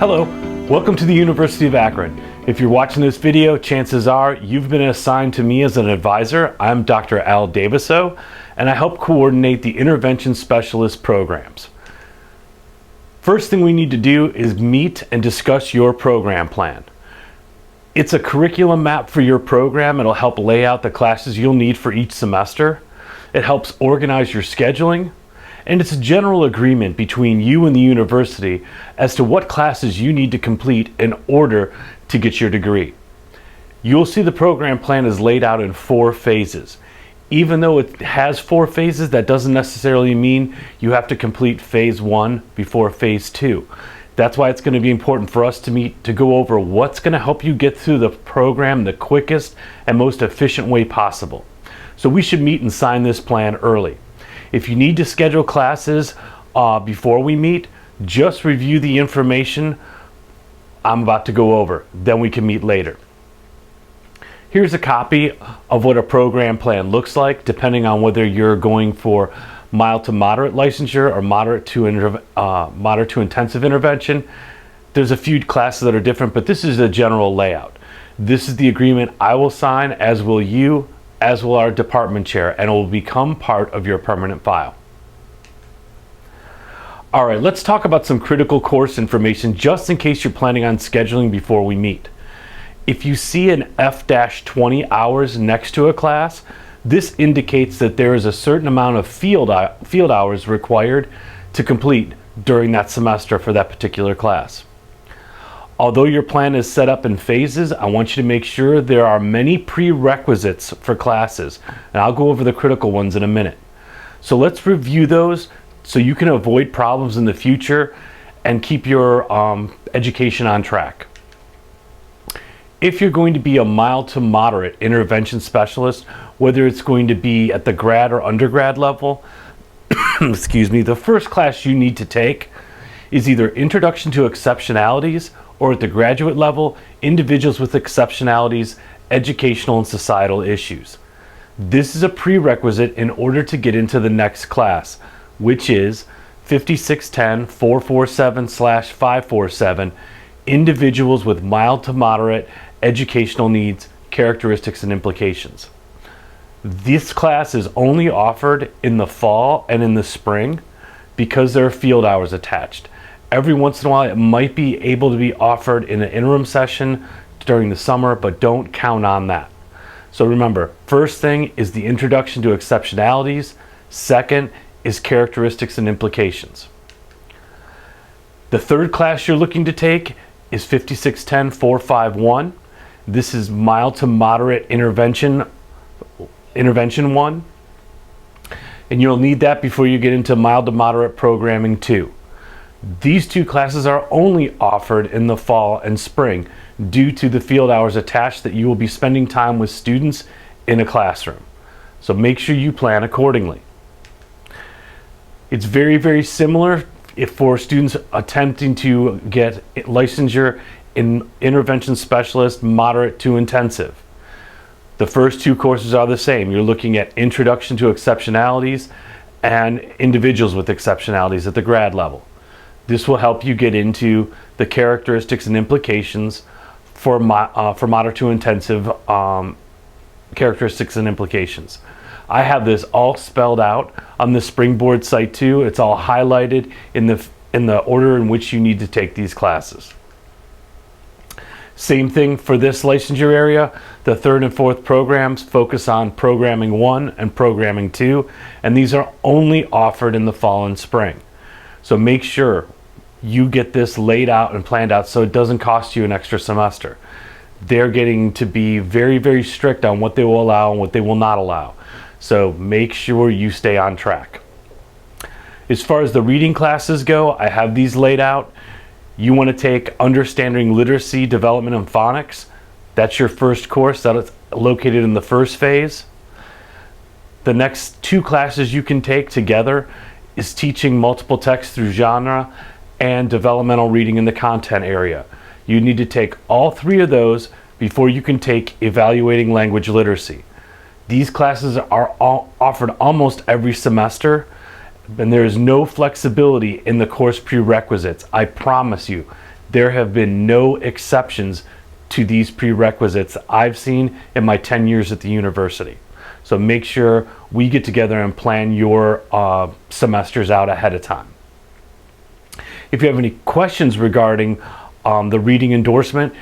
Hello, welcome to the University of Akron. If you're watching this video, chances are you've been assigned to me as an advisor. I'm Dr. Daviso, and I help coordinate the intervention specialist programs. First thing we need to do is meet and discuss your program plan. It's a curriculum map for your program. It'll help lay out the classes you'll need for each semester. It helps organize your scheduling. And it's a general agreement between you and the university as to what classes you need to complete in order to get your degree. You'll see the program plan is laid out in 4 phases. Even though it has 4 phases, that doesn't necessarily mean you have to complete phase 1 before phase 2. That's why it's going to be important for us to meet to go over what's going to help you get through the program the quickest and most efficient way possible. So we should meet and sign this plan early. If you need to schedule classes before we meet, just review the information I'm about to go over. Then we can meet later. Here's a copy of what a program plan looks like, depending on whether you're going for mild to moderate licensure or moderate to intensive intervention. There's a few classes that are different, but this is a general layout. This is the agreement I will sign, as will you, as will our department chair, and it will become part of your permanent file. All right, let's talk about some critical course information just in case you're planning on scheduling before we meet. If you see an F-20 hours next to a class, this indicates that there is a certain amount of field hours required to complete during that semester for that particular class. Although your plan is set up in phases, I want you to make sure there are many prerequisites for classes, and I'll go over the critical ones in a minute. So let's review those so you can avoid problems in the future and keep your education on track. If you're going to be a mild to moderate intervention specialist, whether it's going to be at the grad or undergrad level, excuse me, the first class you need to take is either Introduction to Exceptionalities, or at the graduate level, Individuals with Exceptionalities, Educational and Societal Issues. This is a prerequisite in order to get into the next class, which is 5610-447/547, Individuals with Mild to Moderate Educational Needs, Characteristics and Implications. This class is only offered in the fall and in the spring because there are field hours attached. Every once in a while, it might be able to be offered in an interim session during the summer, but don't count on that. So remember, first thing is the Introduction to Exceptionalities. Second is Characteristics and Implications. The third class you're looking to take is 5610-451. This is Mild to Moderate Intervention 1. And you'll need that before you get into Mild to Moderate Programming 2. These 2 classes are only offered in the fall and spring due to the field hours attached that you will be spending time with students in a classroom. So make sure you plan accordingly. It's very, very similar for students attempting to get licensure in intervention specialist, moderate to intensive. The first 2 courses are the same. You're looking at Introduction to Exceptionalities and Individuals with Exceptionalities at the grad level. This will help you get into the characteristics and implications for moderate to intensive characteristics and implications. I have this all spelled out on the Springboard site too. It's all highlighted in the order in which you need to take these classes. Same thing for this licensure area. The 3rd and 4th programs focus on Programming 1 and Programming 2, and these are only offered in the fall and spring. So make sure you get this laid out and planned out so it doesn't cost you an extra semester. They're getting to be very, very strict on what they will allow and what they will not allow. So make sure you stay on track. As far as the reading classes go, I have these laid out. You want to take Understanding Literacy, Development, and Phonics. That's your first course. That is located in the first phase. The next 2 classes you can take together is Teaching Multiple Text through Genre and Developmental Reading in the Content area. You need to take all 3 of those before you can take Evaluating Language Literacy. These classes are offered almost every semester, and there is no flexibility in the course prerequisites. I promise you, There have been no exceptions to these prerequisites I've seen in my 10 years at the university. So make sure we get together and plan your semesters out ahead of time. If you have any questions regarding the reading endorsement,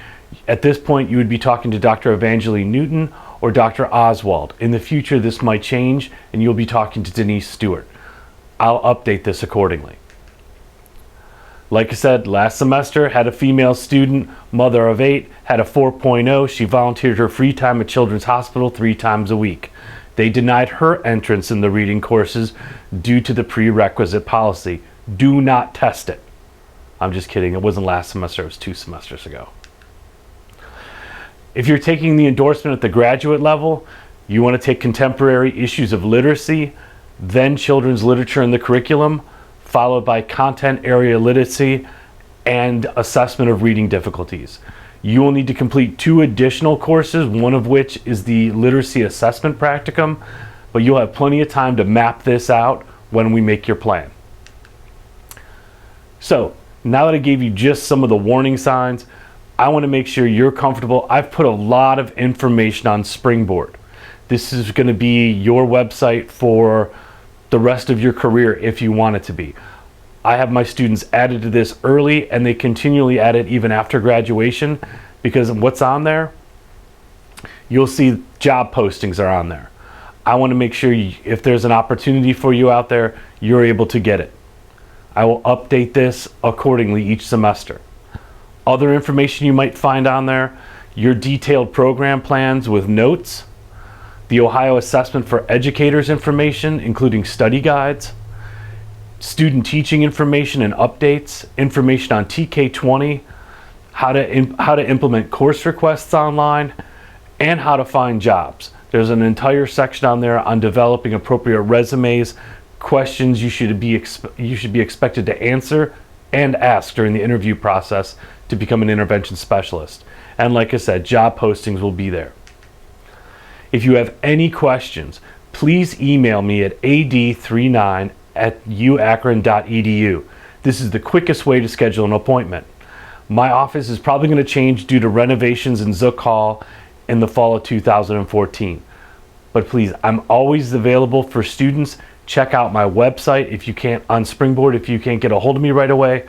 at this point you would be talking to Dr. Evangeline Newton or Dr. Oswald. In the future this might change and you'll be talking to Denise Stewart. I'll update this accordingly. Like I said, last semester had a female student, mother of 8, had a 4.0. She volunteered her free time at Children's Hospital 3 times a week. They denied her entrance in the reading courses due to the prerequisite policy. Do not test it. I'm just kidding. It wasn't last semester. It was 2 semesters ago. If you're taking the endorsement at the graduate level, you want to take contemporary issues of literacy, then children's literature in the curriculum, followed by content area literacy and assessment of reading difficulties. You will need to complete 2 additional courses, one of which is the literacy assessment practicum, but you'll have plenty of time to map this out when we make your plan. So now that I gave you just some of the warning signs, I want to make sure you're comfortable. I've put a lot of information on Springboard. This is going to be your website for the rest of your career if you want it to be. I have my students added to this early and they continually add it even after graduation, because what's on there, you'll see job postings are on there. I want to make sure if there's an opportunity for you out there, you're able to get it. I will update this accordingly each semester. Other information you might find on there, your detailed program plans with notes, the Ohio Assessment for Educators information, including study guides, student teaching information and updates, information on TK20, how to implement course requests online, and how to find jobs. There's an entire section on there on developing appropriate resumes, questions you should be expected to answer and ask during the interview process to become an intervention specialist. And like I said, job postings will be there. If you have any questions, please email me at ad39@uakron.edu. This is the quickest way to schedule an appointment. My office is probably going to change due to renovations in Zook Hall in the fall of 2014. But please, I'm always available for students. Check out my website if you can't, on Springboard, if you can't get a hold of me right away.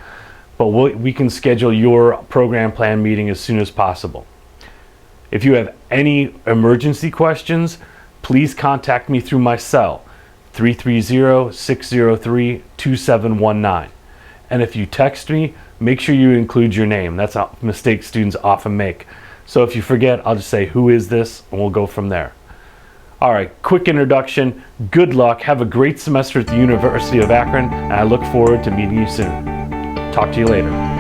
But we can schedule your program plan meeting as soon as possible. If you have any emergency questions, please contact me through my cell, 330-603-2719. And if you text me, make sure you include your name. That's a mistake students often make. So if you forget, I'll just say, who is this? And we'll go from there. All right, quick introduction. Good luck. Have a great semester at the University of Akron, and I look forward to meeting you soon. Talk to you later.